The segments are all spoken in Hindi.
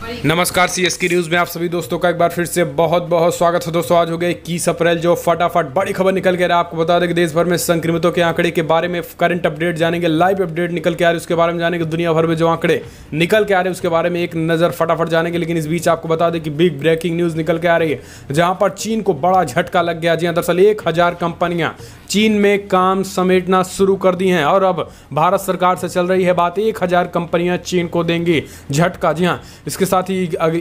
नमस्कार सीएसके न्यूज़ में आप सभी दोस्तों का एक बार फिर से बहुत बहुत स्वागत है। दोस्तों आज हो गए 21 अप्रैल, जो फटाफट बड़ी खबर निकल के आ रहा है। आपको बता दें कि देश भर में संक्रमितों के आंकड़े के बारे में करंट अपडेट जानेंगे, लाइव अपडेट निकल के आ रहे हैं उसके बारे में जानेंगे, दुनिया भर में जो आंकड़े निकल के आ रहे हैं उसके बारे में एक नज़र फटाफट जानेंगे। लेकिन इस बीच आपको बता दें कि बिग ब्रेकिंग न्यूज़ निकल के आ रही है, जहाँ पर चीन को बड़ा झटका लग गया। जी हाँ, दरअसल 1000 कंपनियाँ चीन में काम समेटना शुरू कर दी हैं और अब भारत सरकार से चल रही है बात, 1000 कंपनियां चीन को देंगी झटका। जी हाँ, इसके साथ ही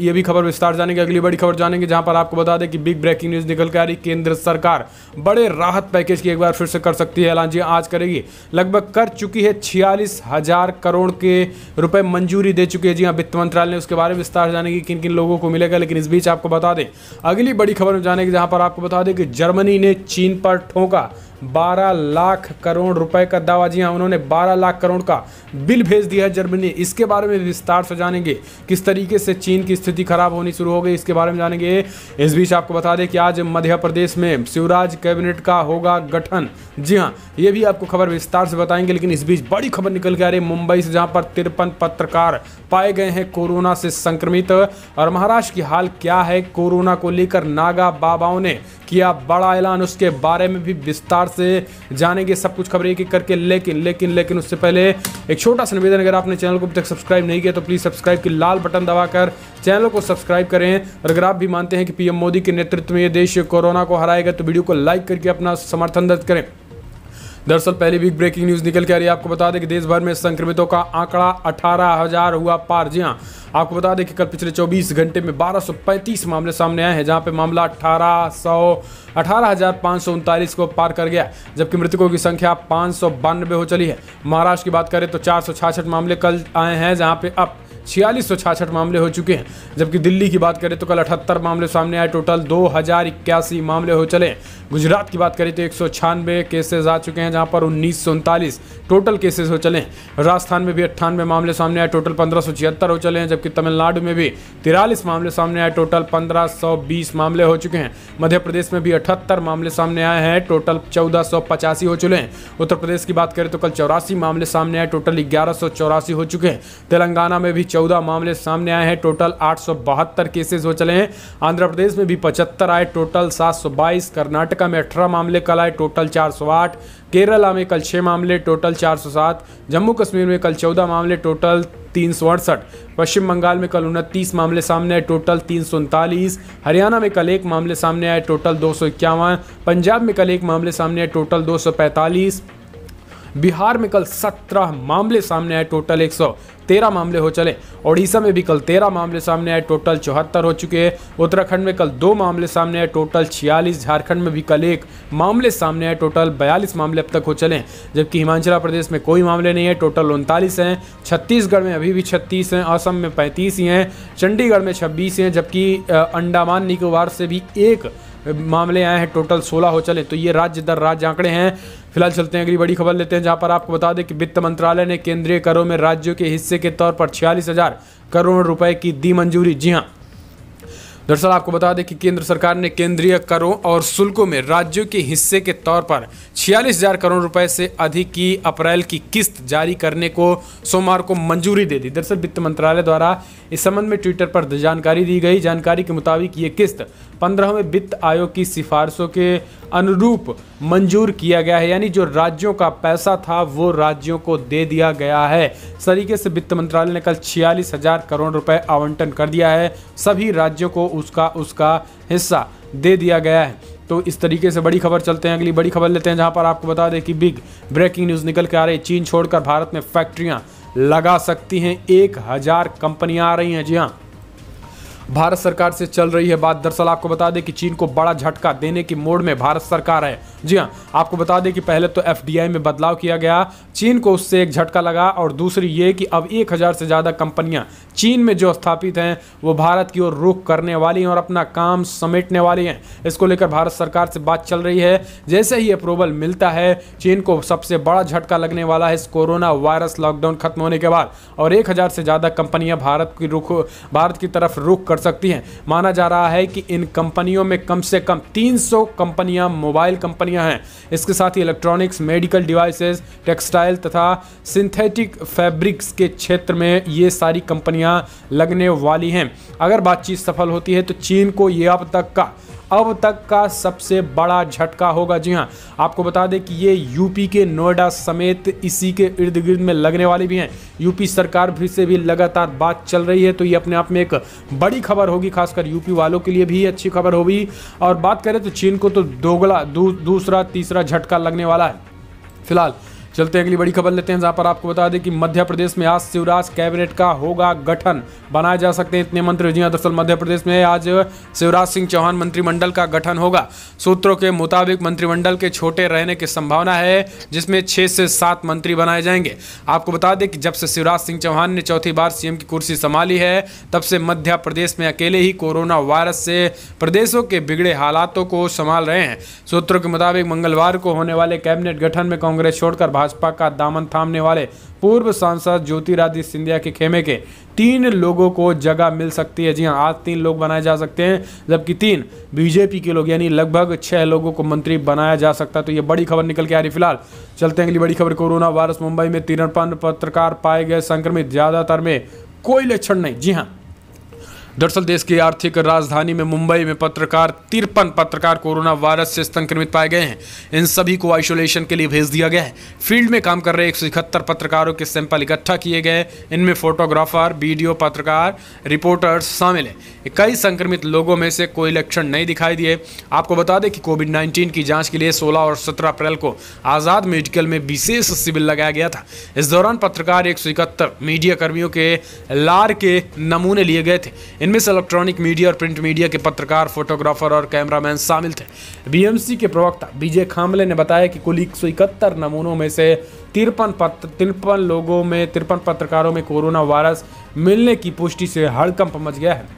ये भी खबर विस्तार जानेंगे, अगली बड़ी खबर जानेंगे, जहां पर आपको बता दें कि बिग ब्रेकिंग न्यूज़ निकल के आ रही, केंद्र सरकार बड़े राहत पैकेज की एक बार फिर से कर सकती है ऐलान। जी आज करेगी, लगभग कर चुकी है। 46,000 करोड़ के रुपए मंजूरी दे चुकी है। जी हाँ, वित्त मंत्रालय ने, उसके बारे में विस्तार जानेगी किन किन लोगों को मिलेगा। लेकिन इस बीच आपको बता दें अगली बड़ी खबर में जानेगी, जहां पर आपको बता दें कि जर्मनी ने चीन पर ठोका 12 लाख करोड़ रुपए का दावा। जी हाँ, उन्होंने 12 लाख करोड़ का बिल भेज दिया है जर्मनी। इसके बारे में विस्तार से जानेंगे, किस तरीके से चीन की स्थिति खराब होनी शुरू हो गई, इसके बारे में जानेंगे। इस बीच आपको बता दें कि आज मध्य प्रदेश में शिवराज कैबिनेट का होगा गठन। जी हाँ, ये भी आपको खबर विस्तार से बताएंगे। लेकिन इस बीच बड़ी खबर निकल के आ रही है मुंबई से, जहां पर 53 पत्रकार पाए गए हैं कोरोना से संक्रमित। और महाराष्ट्र की हाल क्या है कोरोना को लेकर, नागा बाबाओं ने किया बड़ा ऐलान, उसके बारे में भी विस्तार से जानेंगे। सब कुछ खबरें एक एक करके। लेकिन उससे पहले एक छोटा सा निवेदन, अगर आपने चैनल को अभी तक सब्सक्राइब नहीं किया तो प्लीज़ सब्सक्राइब की लाल बटन दबाकर चैनल को सब्सक्राइब करें। और अगर आप भी मानते हैं कि पीएम मोदी के नेतृत्व में ये देश कोरोना को हराएगा तो वीडियो को लाइक करके अपना समर्थन दर्ज करें। दरअसल पहले बिग ब्रेकिंग न्यूज़ निकल के आ रही है। आपको बता दें कि देश भर में संक्रमितों का आंकड़ा 18,000 हुआ पार। जी हाँ, आपको बता दें कि कल पिछले 24 घंटे में 1235 मामले सामने आए हैं, जहां पे मामला 18,539 को पार कर गया, जबकि मृतकों की संख्या 592 हो चली है। महाराष्ट्र की बात करें तो 466 मामले कल आए हैं, जहां पे अब 4666 मामले हो चुके हैं। जबकि दिल्ली की बात करें तो कल 78 मामले सामने आए, टोटल 2081 मामले हो चले। गुजरात की बात करें तो 196 केसेस आ चुके हैं, जहां पर 1939 टोटल केसेस हो चले। राजस्थान में भी 98 मामले सामने आए, टोटल 1576 हो चले हैं। जबकि तमिलनाडु में भी 43 मामले सामने आए, टोटल 1520 मामले हो चुके हैं। मध्य प्रदेश में भी 78 मामले सामने आए हैं, टोटल 1485 हो चुके हैं। उत्तर प्रदेश की बात करें तो कल 84 मामले सामने आए, टोटल 1184 हो चुके हैं। तेलंगाना में भी 14 मामले सामने आए हैं, टोटल 872 केसेस हो चले हैं। आंध्र प्रदेश में भी 75 आए, टोटल 722। कर्नाटका में 18 मामले कल आए, टोटल 408। केरला में कल 6 मामले, टोटल 407। जम्मू कश्मीर में कल 14 मामले, टोटल 368। पश्चिम बंगाल में कल 29 मामले सामने आए, टोटल 339। हरियाणा में कल 1 मामले सामने आए, टोटल 251। पंजाब में कल 1 मामले सामने आए, टोटल 245। बिहार में कल 17 मामले सामने आए, टोटल 113 मामले हो चले। ओडिशा में भी कल 13 मामले सामने आए, टोटल 74 हो चुके हैं। उत्तराखंड में कल 2 मामले सामने आए, टोटल 46। झारखंड में भी कल 1 मामले सामने आए, टोटल 42 मामले अब तक हो चले। जबकि हिमाचल प्रदेश में कोई मामले नहीं है, टोटल 39 हैं। छत्तीसगढ़ में अभी भी 36 हैं, असम में 35 ही हैं, चंडीगढ़ में 26 हैं, जबकि अंडमान निकोबार से भी 1 मामले आए हैं, टोटल 16 हो चले। तो ये राज्य दर राज्य आंकड़े हैं। फिलहाल चलते हैं अगली बड़ी खबर लेते हैं, जहां पर आपको बता दें कि वित्त मंत्रालय ने केंद्रीय करों में राज्यों के हिस्से के तौर पर 46,000 करोड़ रुपए की दी मंजूरी। जी हाँ, दरअसल आपको बता दें कि केंद्र सरकार ने केंद्रीय करों और शुल्कों में राज्यों के हिस्से के तौर पर 46,000 करोड़ रुपए से अधिक की अप्रैल की किस्त जारी करने को सोमवार को मंजूरी दे दी। दरअसल वित्त मंत्रालय द्वारा इस संबंध में ट्विटर पर जानकारी दी गई। जानकारी के मुताबिक ये किस्त 15वें वित्त आयोग की सिफारिशों के अनुरूप मंजूर किया गया है, यानी जो राज्यों का पैसा था वो राज्यों को दे दिया गया है। इस तरीके से वित्त मंत्रालय ने कल 46,000 करोड़ रुपए आवंटन कर दिया है, सभी राज्यों को उसका हिस्सा दे दिया गया है। तो इस तरीके से बड़ी खबर। चलते हैं अगली बड़ी खबर लेते हैं, जहां पर आपको बता दें कि बिग ब्रेकिंग न्यूज़ निकल के आ रही है। चीन छोड़कर भारत में फैक्ट्रियां लगा सकती हैं 1000 कंपनियां आ रही हैं। जी हाँ, भारत सरकार से चल रही है बात। दरअसल आपको बता दें कि चीन को बड़ा झटका देने की मोड में भारत सरकार है। जी हाँ, आपको बता दें कि पहले तो एफडीआई में बदलाव किया गया, चीन को उससे एक झटका लगा, और दूसरी ये कि अब 1000 से ज़्यादा कंपनियां चीन में जो स्थापित हैं वो भारत की ओर रुख करने वाली हैं और अपना काम समेटने वाली हैं। इसको लेकर भारत सरकार से बात चल रही है। जैसे ही अप्रूवल मिलता है, चीन को सबसे बड़ा झटका लगने वाला है इस कोरोना वायरस लॉकडाउन खत्म होने के बाद, और 1000 से ज़्यादा कंपनियां भारत की तरफ रुख कर सकती हैं। माना जा रहा है कि इन कंपनियों में कम से कम 300 कंपनियां मोबाइल कंपनियां हैं। इसके साथ ही इलेक्ट्रॉनिक्स, मेडिकल डिवाइसेस, टेक्सटाइल तथा सिंथेटिक फैब्रिक्स के क्षेत्र में ये सारी कंपनियां लगने वाली हैं। अगर बातचीत सफल होती है तो चीन को ये अब तक का सबसे बड़ा झटका होगा। जी हाँ, आपको बता दें कि ये यूपी के नोएडा समेत इसी के इर्द गिर्द में लगने वाली भी हैं। यूपी सरकार भी से भी लगातार बात चल रही है, तो ये अपने आप में एक बड़ी खबर होगी, खासकर यूपी वालों के लिए भी अच्छी खबर होगी। और बात करें तो चीन को तो दूसरा तीसरा झटका लगने वाला है। फिलहाल चलते हैं अगली बड़ी खबर लेते हैं, जहां पर आपको बता दें कि मध्य प्रदेश में आज शिवराज कैबिनेट का होगा गठन, बनाए जा सकते हैं इतने मंत्री। जी हां, दरअसल मध्य प्रदेश में आज शिवराज सिंह चौहान मंत्रिमंडल का गठन होगा। सूत्रों के मुताबिक मंत्रिमंडल के छोटे रहने की संभावना है, जिसमें 6 से 7 मंत्री बनाए जाएंगे। आपको बता दें कि जब से शिवराज सिंह चौहान ने चौथी बार सीएम की कुर्सी संभाली है, तब से मध्य प्रदेश में अकेले ही कोरोना वायरस से प्रदेशों के बिगड़े हालातों को संभाल रहे हैं। सूत्रों के मुताबिक मंगलवार को होने वाले कैबिनेट गठन में कांग्रेस छोड़कर भाजपा का दामन थामने वाले पूर्व सांसद ज्योतिरादित्य सिंधिया के खेमे के 3 लोगों को जगह मिल सकती है। जी हां, आज 3 लोग बनाए जा सकते हैं, जबकि 3 बीजेपी के लोग, यानी लगभग 6 लोगों को मंत्री बनाया जा सकता है। तो ये बड़ी खबर निकल के आ रही। फिलहाल चलते हैं अगली बड़ी खबर। कोरोना वायरस, मुंबई में 53 पत्रकार पाए गए संक्रमित, ज्यादातर में कोई लक्षण नहीं। जी हाँ, दरअसल देश की आर्थिक राजधानी में मुंबई में 53 पत्रकार कोरोना वायरस से संक्रमित पाए गए हैं। इन सभी को आइसोलेशन के लिए भेज दिया गया है। फील्ड में काम कर रहे 171 पत्रकारों के सैंपल इकट्ठा किए गए। इनमें फोटोग्राफर, वीडियो पत्रकार, रिपोर्टर्स शामिल हैं। कई संक्रमित लोगों में से कोई लक्षण नहीं दिखाई दिए। आपको बता दें कि कोविड-19 की जांच के लिए 16 और 17 अप्रैल को आजाद मेडिकल में विशेष शिविर लगाया गया था। इस दौरान पत्रकार 171 मीडिया कर्मियों के लार के नमूने लिए गए थे। इनमें से इलेक्ट्रॉनिक मीडिया और प्रिंट मीडिया के पत्रकार, फोटोग्राफर और कैमरामैन शामिल थे। बीएमसी के प्रवक्ता विजय खामले ने बताया कि कुल 171 नमूनों में से 53 लोगों में 53 पत्रकारों में कोरोना वायरस मिलने की पुष्टि से हड़कंप मच गया है।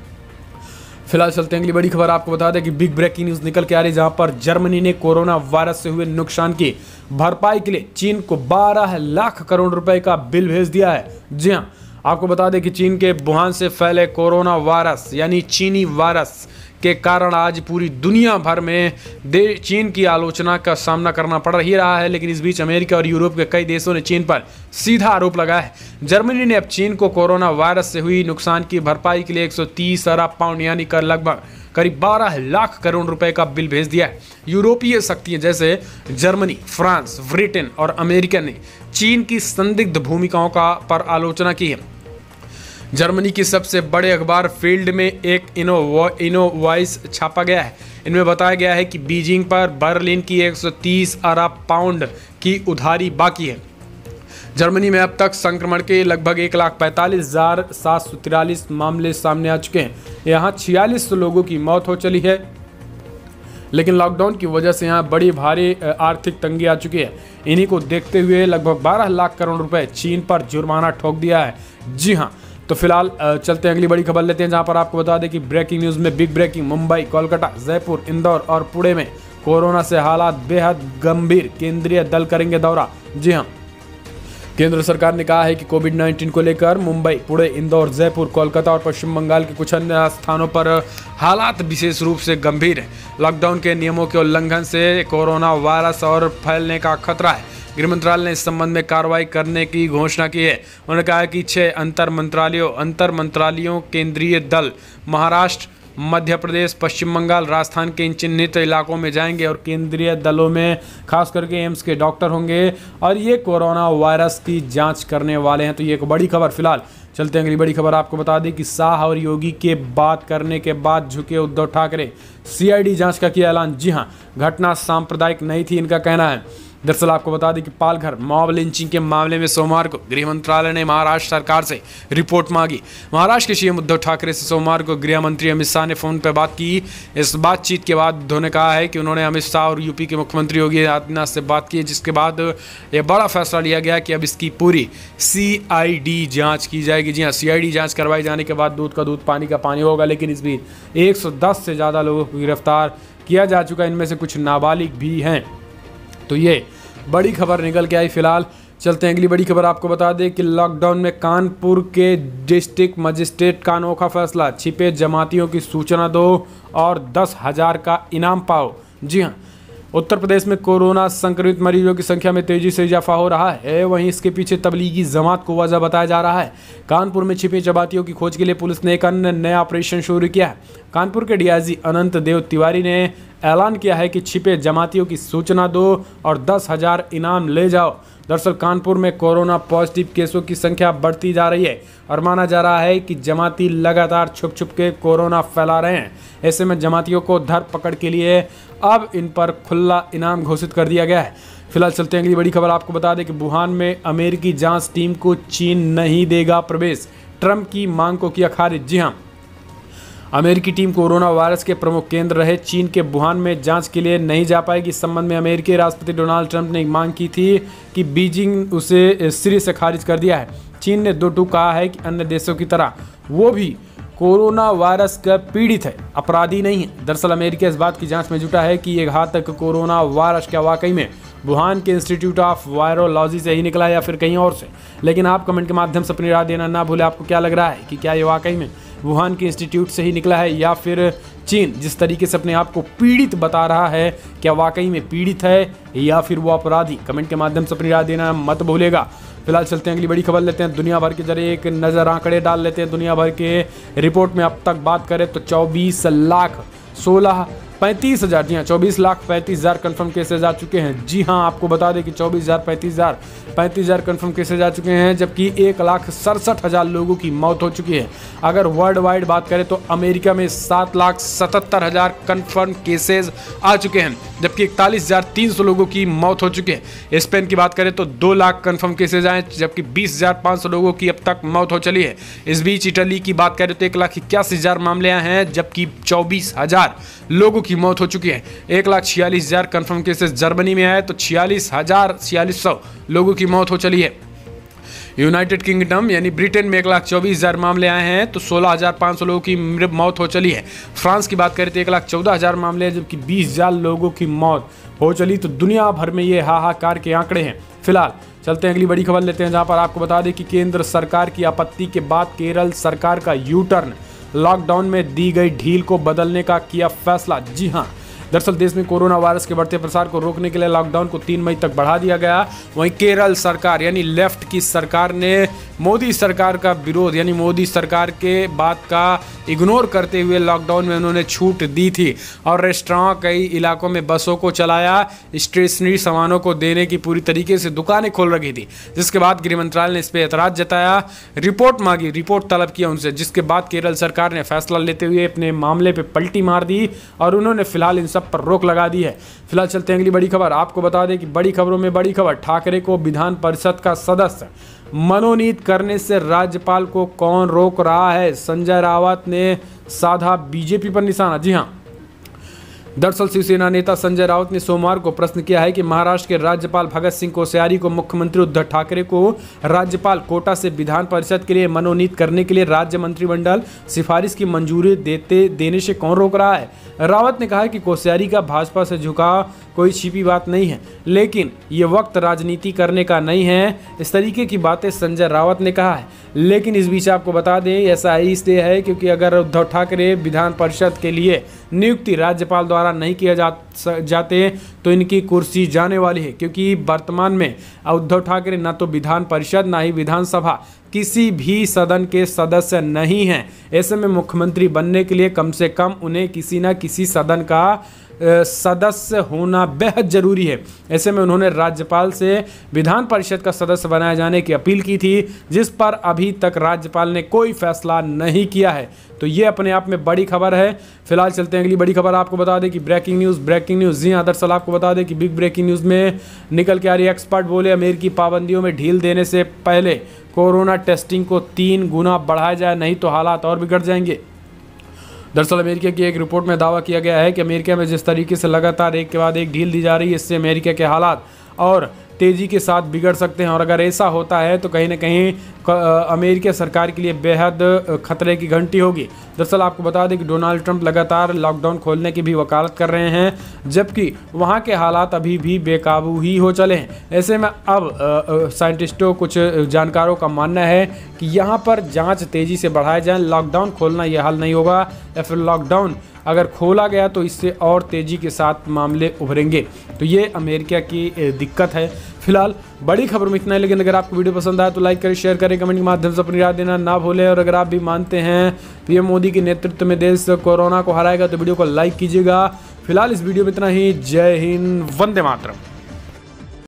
फिलहाल चलते हैं अगली बड़ी खबर। आपको बता दें कि बिग ब्रेकिंग न्यूज निकल के आ रही, जहां पर जर्मनी ने कोरोना वायरस से हुए नुकसान की भरपाई के लिए चीन को 12 लाख करोड़ रुपए का बिल भेज दिया है। जी हां, आपको बता दें कि चीन के वुहान से फैले कोरोना वायरस यानी चीनी वायरस के कारण आज पूरी दुनिया भर में चीन की आलोचना का सामना करना पड़ ही रहा है। लेकिन इस बीच अमेरिका और यूरोप के कई देशों ने चीन पर सीधा आरोप लगाया है। जर्मनी ने अब चीन को कोरोना वायरस से हुई नुकसान की भरपाई के लिए 130 अरब पाउंड यानी कर लगभग करीब 12 लाख करोड़ रुपए का बिल भेज दिया है। यूरोपीय शक्तियां जैसे जर्मनी, फ्रांस, ब्रिटेन और अमेरिका ने चीन की संदिग्ध भूमिकाओं पर आलोचना की है। जर्मनी की सबसे बड़े अखबार फील्ड में एक इनोवॉइस छापा गया है। इनमें बताया गया है कि बीजिंग पर बर्लिन की 130 अरब पाउंड की उधारी बाकी है। जर्मनी में अब तक संक्रमण के लगभग 1,45,743 मामले सामने आ चुके हैं। यहाँ 46 लोगों की मौत हो चली है, लेकिन लॉकडाउन की वजह से यहाँ बड़ी भारी आर्थिक तंगी आ चुकी है। इन्हीं को देखते हुए लगभग 12 लाख करोड़ रुपए चीन पर जुर्माना ठोक दिया है। जी हाँ, तो फिलहाल चलते हैं अगली बड़ी खबर लेते हैं, जहां पर आपको बता दें कि ब्रेकिंग न्यूज में बिग ब्रेकिंग, मुंबई, कोलकाता, जयपुर, इंदौर और पुणे में कोरोना से हालात बेहद गंभीर, केंद्रीय दल करेंगे दौरा। जी हां, केंद्र सरकार ने कहा है कि कोविड-19 को लेकर मुंबई, पुणे, इंदौर, जयपुर, कोलकाता और पश्चिम बंगाल के कुछ अन्य स्थानों पर हालात विशेष रूप से गंभीर हैं। लॉकडाउन के नियमों के उल्लंघन से कोरोना वायरस और फैलने का खतरा है। गृह मंत्रालय ने इस संबंध में कार्रवाई करने की घोषणा की है। उन्होंने कहा कि 6 अंतर मंत्रालयों केंद्रीय दल महाराष्ट्र, मध्य प्रदेश, पश्चिम बंगाल, राजस्थान के इन चिन्हित इलाकों में जाएंगे और केंद्रीय दलों में खास करके एम्स के डॉक्टर होंगे और ये कोरोना वायरस की जांच करने वाले हैं। तो ये एक बड़ी खबर। फिलहाल चलते हैं अगली बड़ी खबर। आपको बता दें कि शाह और योगी के बात करने के बाद झुके उद्धव ठाकरे, सीआईडी जांच का किया ऐलान। जी हां, घटना सांप्रदायिक नहीं थी, इनका कहना है। दरअसल आपको बता दें कि पालघर मॉब लिंचिंग के मामले में सोमवार को गृह मंत्रालय ने महाराष्ट्र सरकार से रिपोर्ट मांगी। महाराष्ट्र के सीएम उद्धव ठाकरे से सोमवार को गृह मंत्री अमित शाह ने फोन पर बात की। इस बातचीत के बाद उद्धव ने कहा है कि उन्होंने अमित शाह और यूपी के मुख्यमंत्री योगी आदित्यनाथ से बात की, जिसके बाद यह बड़ा फैसला लिया गया कि अब इसकी पूरी सीआईडी जाँच की जाएगी। जी हाँ, सीआईडी जाँच करवाई जाने के बाद दूध का दूध, पानी का पानी होगा। लेकिन इस बीच 110 से ज़्यादा लोगों को गिरफ्तार किया जा चुका है, इनमें से कुछ नाबालिग भी हैं। तो ये बड़ी खबर निकल के आई। फिलहाल चलते हैं अगली बड़ी खबर। आपको बता दें कि लॉकडाउन में कानपुर के डिस्ट्रिक्ट मजिस्ट्रेट का अनोखा फैसला, छिपे जमातियों की सूचना दो और 10,000 का इनाम पाओ। जी हाँ, उत्तर प्रदेश में कोरोना संक्रमित मरीजों की संख्या में तेजी से इजाफा हो रहा है। वहीं इसके पीछे तबलीगी जमात को वजह बताया जा रहा है। कानपुर में छिपे जमातियों की खोज के लिए पुलिस ने एक अन्य नया ऑपरेशन शुरू किया है। कानपुर के डीआईजी अनंत देव तिवारी ने ऐलान किया है कि छिपे जमातियों की सूचना दो और 10,000 इनाम ले जाओ। दरअसल कानपुर में कोरोना पॉजिटिव केसों की संख्या बढ़ती जा रही है और माना जा रहा है कि जमाती लगातार छुप छुप के कोरोना फैला रहे हैं। ऐसे में जमातियों को धर पकड़ के लिए अब इन पर खुला इनाम घोषित कर दिया गया है। फिलहाल चलते हैं अगली बड़ी खबर। आपको बता दें कि वुहान में अमेरिकी जांच टीम को चीन नहीं देगा प्रवेश, ट्रंप की मांग को किया खारिज। जी हाँ, अमेरिकी टीम कोरोना वायरस के प्रमुख केंद्र रहे चीन के वुहान में जांच के लिए नहीं जा पाएगी। इस संबंध में अमेरिकी राष्ट्रपति डोनाल्ड ट्रंप ने मांग की थी कि बीजिंग उसे सिरे से खारिज कर दिया है। चीन ने दो टूक कहा है कि अन्य देशों की तरह वो भी कोरोना वायरस का पीड़ित है, अपराधी नहीं है। दरअसल अमेरिका इस बात की जांच में जुटा है कि ये घातक कोरोना वायरस क्या वाकई में वुहान के इंस्टीट्यूट ऑफ वायरोलॉजी से ही निकला है या फिर कहीं और से। लेकिन आप कमेंट के माध्यम से अपनी राय देना ना भूलें। आपको क्या लग रहा है कि क्या ये वाकई में वुहान के इंस्टीट्यूट से ही निकला है या फिर चीन जिस तरीके से अपने आप को पीड़ित बता रहा है, क्या वाकई में पीड़ित है या फिर वो अपराधी? कमेंट के माध्यम से अपनी राय देना मत भूलेगा। फिलहाल चलते हैं अगली बड़ी खबर लेते हैं। दुनिया भर के जरिए एक नज़र आंकड़े डाल लेते हैं। दुनिया भर के रिपोर्ट में अब तक बात करें तो 24,35,000 जी हाँ 24,35,000 कन्फर्म केसेज आ चुके हैं। जी हाँ, आपको बता दें कि 35,000 कन्फर्म केसेज आ चुके हैं, जबकि 1,67,000 लोगों की मौत हो चुकी है। अगर वर्ल्ड वाइड बात करें तो अमेरिका में 7,77,000 कन्फर्म केसेज आ चुके हैं, जबकि 41,300 लोगों की मौत हो चुकी है। स्पेन की बात करें तो 2 लाख कन्फर्म केसेज आए, जबकि 20,500 लोगों की अब तक मौत हो चली है। इस बीच इटली की बात करें तो 1,81,000 मामले आए हैं, जबकि 24,000 लोगों की मौत हो चुकी है। 1,46,000 कन्फर्म केसेस जर्मनी में आए तो 46,100 लोगों की मौत हो चली है। यूनाइटेड किंगडम यानी ब्रिटेन में 1,24,000 मामले आए हैं तो 16,500 लोगों की मौत हो चली है। फ्रांस की बात करें तो 1,14,000 मामले हैं, जबकि 20,000 लोगों की मौत हो चली। तो दुनिया भर में ये हाहाकार के आंकड़े हैं। फिलहाल चलते हैं अगली बड़ी खबर लेते हैं, जहां पर आपको बता दें कि केंद्र सरकार की आपत्ति के बाद केरल सरकार का यू टर्न, लॉकडाउन में दी गई ढील को बदलने का किया फैसला। जी हाँ, दरअसल देश में कोरोना वायरस के बढ़ते प्रसार को रोकने के लिए लॉकडाउन को 3 मई तक बढ़ा दिया गया। वहीं केरल सरकार यानी लेफ्ट की सरकार ने मोदी सरकार का विरोध यानी मोदी सरकार के बात का इग्नोर करते हुए लॉकडाउन में उन्होंने छूट दी थी और रेस्टोरेंट कई इलाकों में बसों को चलाया, स्टेशनरी सामानों को देने की पूरी तरीके से दुकानें खोल रखी थी। जिसके बाद गृह मंत्रालय ने इस पर ऐतराज जताया, रिपोर्ट मांगी, रिपोर्ट तलब किया उनसे, जिसके बाद केरल सरकार ने फैसला लेते हुए अपने मामले पर पलटी मार दी और उन्होंने फिलहाल इन सब पर रोक लगा दी है। फिलहाल चलते हैं अगली बड़ी खबर। आपको बता दें कि बड़ी खबरों में बड़ी खबर, ठाकरे को विधान परिषद का सदस्य मनोनीत करने से राज्यपाल को कौन रोक रहा है? संजय रावत ने साधा बीजेपी पर निशाना। जी हां, दरअसल शिवसेना नेता संजय रावत ने सोमवार को प्रश्न किया है कि महाराष्ट्र के राज्यपाल भगत सिंह कोश्यारी को मुख्यमंत्री उद्धव ठाकरे को राज्यपाल कोटा से विधान परिषद के लिए मनोनीत करने के लिए राज्य मंत्रिमंडल सिफारिश की मंजूरी देने से कौन रोक रहा है? रावत ने कहा कि कोश्यारी का भाजपा से झुकाव कोई छिपी बात नहीं है, लेकिन ये वक्त राजनीति करने का नहीं है। इस तरीके की बातें संजय रावत ने कहा है। लेकिन इस बीच आपको बता दें ऐसा इसलिए है क्योंकि अगर उद्धव ठाकरे विधान परिषद के लिए नियुक्ति राज्यपाल द्वारा नहीं किया जाते तो इनकी कुर्सी जाने वाली है, क्योंकि वर्तमान में उद्धव ठाकरे न तो विधान परिषद ना ही विधानसभा किसी भी सदन के सदस्य नहीं हैं। ऐसे में मुख्यमंत्री बनने के लिए कम से कम उन्हें किसी न किसी सदन का सदस्य होना बेहद जरूरी है। ऐसे में उन्होंने राज्यपाल से विधान परिषद का सदस्य बनाए जाने की अपील की थी, जिस पर अभी तक राज्यपाल ने कोई फैसला नहीं किया है। तो ये अपने आप में बड़ी खबर है। फिलहाल चलते हैं अगली बड़ी खबर। आपको बता दें कि ब्रेकिंग न्यूज़ जी हाँ, दरअसल आपको बता दें कि बिग ब्रेकिंग न्यूज़ में निकल के आ रही एक्सपर्ट बोले अमेरिकी पाबंदियों में ढील देने से पहले कोरोना टेस्टिंग को 3 गुना बढ़ाया जाए, नहीं तो हालात और बिगड़ जाएंगे। दरअसल अमेरिका की एक रिपोर्ट में दावा किया गया है कि अमेरिका में जिस तरीके से लगातार एक के बाद एक ढील दी जा रही है, इससे अमेरिका के हालात और तेज़ी के साथ बिगड़ सकते हैं और अगर ऐसा होता है तो कहीं ना कहीं अमेरिकी सरकार के लिए बेहद खतरे की घंटी होगी। दरअसल आपको बता दें कि डोनाल्ड ट्रंप लगातार लॉकडाउन खोलने की भी वकालत कर रहे हैं, जबकि वहां के हालात अभी भी बेकाबू ही हो चले हैं। ऐसे में अब साइंटिस्टों, कुछ जानकारों का मानना है कि यहां पर जांच तेजी से बढ़ाया जाए। लॉकडाउन खोलना यह हल नहीं होगा, या फिर लॉकडाउन अगर खोला गया तो इससे और तेज़ी के साथ मामले उभरेंगे। तो ये अमेरिका की दिक्कत है। फिलहाल बड़ी खबर में इतना है, लेकिन अगर आपको वीडियो पसंद आए तो लाइक करें, शेयर करें, कमेंट के माध्यम से अपनी राय देना ना भूलें। और अगर आप भी मानते हैं पीएम मोदी के नेतृत्व में देश कोरोना को हराएगा तो वीडियो को लाइक कीजिएगा। फिलहाल इस वीडियो में इतना ही। जय हिंद, वंदे मातरम।